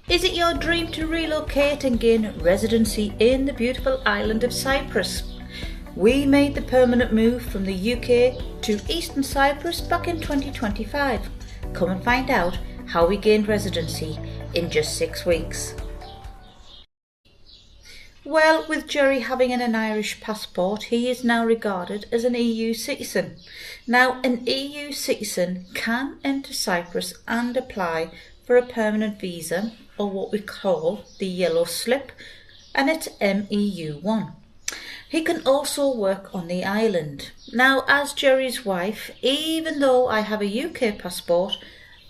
Is it your dream to relocate and gain residency in the beautiful island of Cyprus? We made the permanent move from the UK to Eastern Cyprus back in 2025. Come and find out how we gained residency in just 6 weeks. Well, with Jeli having an Irish passport, he is now regarded as an EU citizen. Now, an EU citizen can enter Cyprus and apply for a permanent visa, or what we call the yellow slip, and it's MEU1. He can also work on the island. Now, as Jeli's wife, even though I have a UK passport,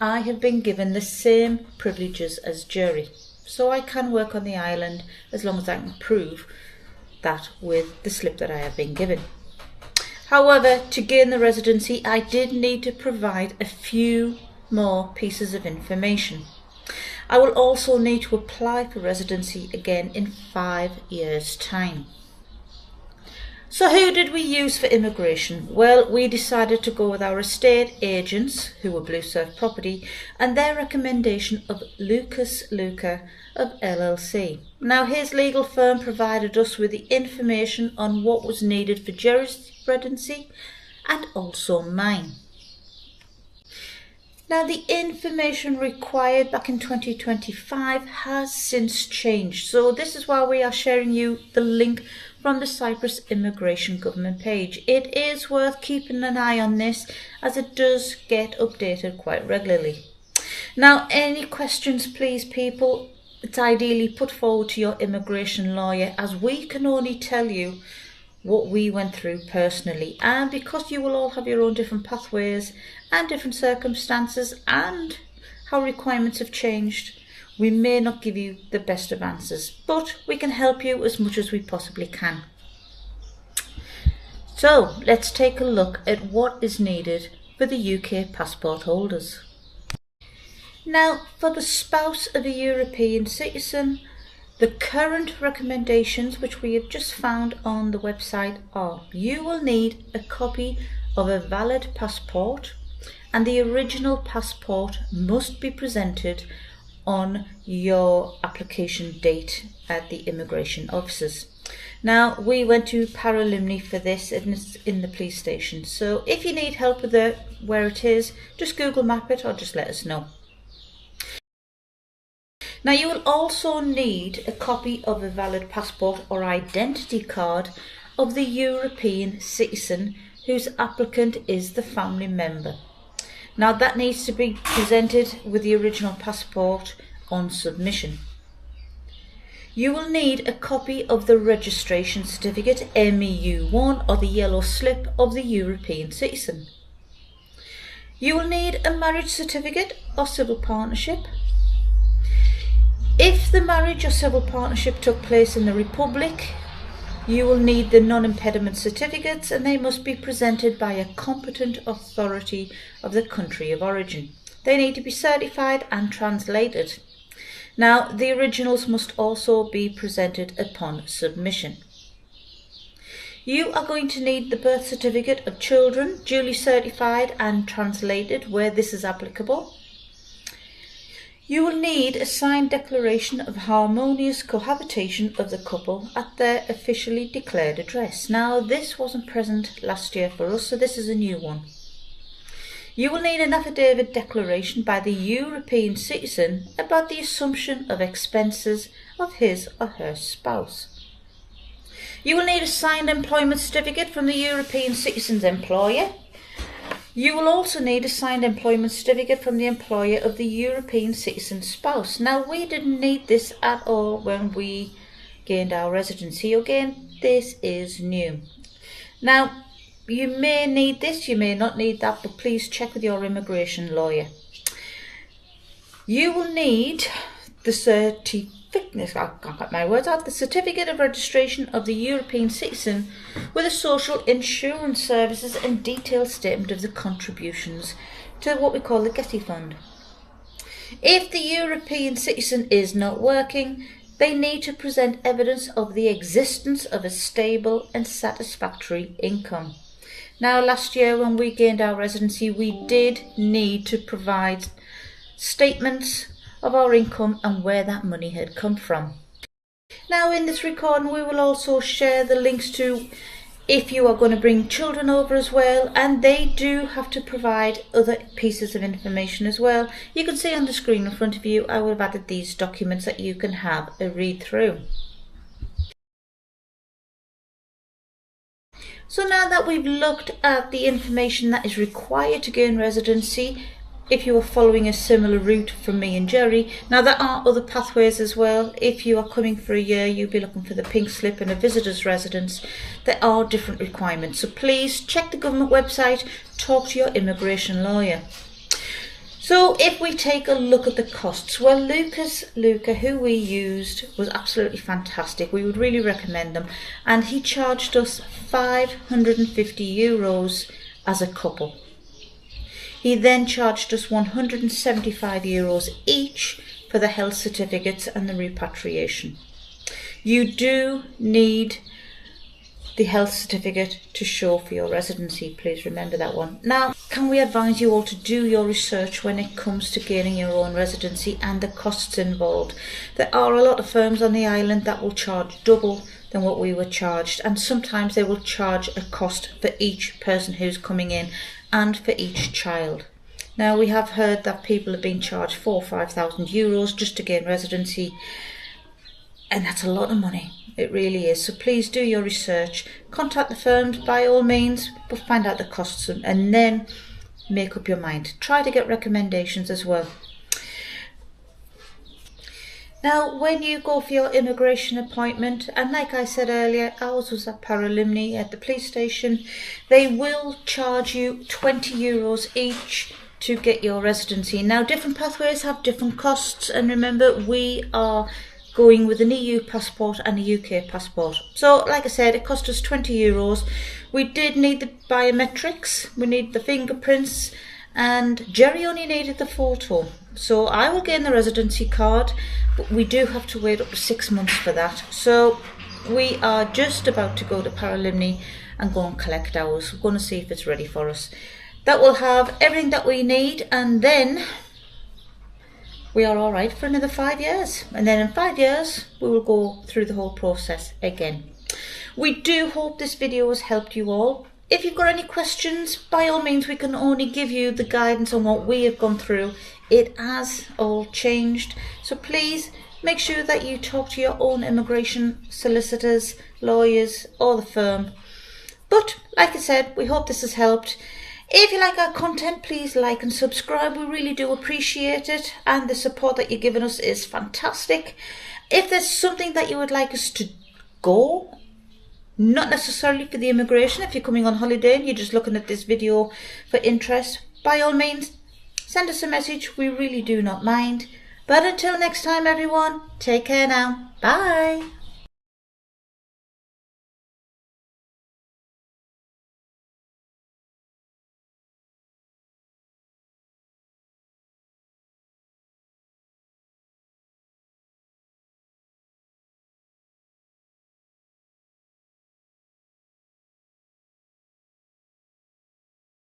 I have been given the same privileges as Jeli. So I can work on the island as long as I can prove that with the slip that I have been given. However, to gain the residency, I did need to provide a few more pieces of information. I will also need to apply for residency again in 5 years' time. So who did we use for immigration? Well, we decided to go with our estate agents, who were Blue Surf Property, and their recommendation of Lucas Luca of LLC. Now, his legal firm provided us with the information on what was needed for Jeli's residency and also mine. Now, the information required back in 2025 has since changed, so this is why we are sharing you the link from the Cyprus Immigration government page. It is worth keeping an eye on this as it does get updated quite regularly. Now, any questions, please, people, it's ideally put forward to your immigration lawyer, as we can only tell you what we went through personally, and because you will all have your own different pathways and different circumstances and how requirements have changed, we may not give you the best of answers, but we can help you as much as we possibly can. So let's take a look at what is needed for the UK passport holders. Now, for the spouse of a European citizen, the current recommendations, which we have just found on the website, are you will need a copy of a valid passport, and the original passport must be presented on your application date at the immigration offices. Now, we went to Paralimni for this, and it's in the police station. So if you need help with where it is, just Google map it or just let us know. Now, you will also need a copy of a valid passport or identity card of the European citizen whose applicant is the family member. Now, that needs to be presented with the original passport on submission. You will need a copy of the registration certificate, MEU1, or the yellow slip of the European citizen. You will need a marriage certificate or civil partnership. If the marriage or civil partnership took place in the Republic, you will need the non-impediment certificates, and they must be presented by a competent authority of the country of origin. They need to be certified and translated. Now, the originals must also be presented upon submission. You are going to need the birth certificate of children, duly certified and translated where this is applicable. You will need a signed declaration of harmonious cohabitation of the couple at their officially declared address. Now, this wasn't present last year for us, so this is a new one. You will need an affidavit declaration by the European citizen about the assumption of expenses of his or her spouse. You will need a signed employment certificate from the European citizen's employer. You will also need a signed employment certificate from the employer of the European citizen's spouse. Now, we didn't need this at all when we gained our residency. Again, this is new. Now, you may need this, you may not need that, but please check with your immigration lawyer. You will need the certificate of registration of the European citizen with a social insurance services and detailed statement of the contributions to what we call the Getty Fund. If the European citizen is not working, they need to present evidence of the existence of a stable and satisfactory income. Now, last year when we gained our residency, we did need to provide statements of our income and where that money had come from. Now in this recording we will also share the links to if you are going to bring children over as well, and they do have to provide other pieces of information as well. You can see on the screen in front of you I will have added these documents that you can have a read through. So now that we've looked at the information that is required to gain residency, if you are following a similar route from me and Jeli, now there are other pathways as well. If you are coming for a year, you'll be looking for the pink slip and a visitor's residence. There are different requirements, so please check the government website, talk to your immigration lawyer. So if we take a look at the costs, well, Luca, who we used, was absolutely fantastic. We would really recommend them, and he charged us €550 as a couple. He then charged us €175 each for the health certificates and the repatriation. You do need the health certificate to show for your residency, please remember that one. Now, can we advise you all to do your research when it comes to gaining your own residency and the costs involved? There are a lot of firms on the island that will charge double than what we were charged, and sometimes they will charge a cost for each person who's coming in and for each child. Now we have heard that people have been charged €4,000 or €5,000 just to gain residency, and that's a lot of money. It really is. So please do your research, contact the firms by all means, but find out the costs and then make up your mind. Try to get recommendations as well. Now, when you go for your immigration appointment, and like I said earlier, ours was at Paralimni at the police station, they will charge you €20 each to get your residency. Now, different pathways have different costs, and remember, we are going with an EU passport and a UK passport. So, like I said, it cost us €20. We did need the biometrics, we need the fingerprints, and Jeli only needed the photo. So I will gain the residency card, but we do have to wait up to 6 months for that. So we are just about to go to Paralimni and go and collect ours. We're going to see if it's ready for us. That will have everything that we need, and then we are all right for another 5 years. And then in 5 years, we will go through the whole process again. We do hope this video has helped you all. If you've got any questions, by all means, we can only give you the guidance on what we have gone through. It has all changed. So please make sure that you talk to your own immigration solicitors, lawyers, or the firm. But like I said, we hope this has helped. If you like our content, please like and subscribe. We really do appreciate it, and the support that you're giving us is fantastic. If there's something that you would like us to go, not necessarily for the immigration, if you're coming on holiday and you're just looking at this video for interest, by all means, send us a message. We really do not mind. But until next time, everyone, take care now. Bye.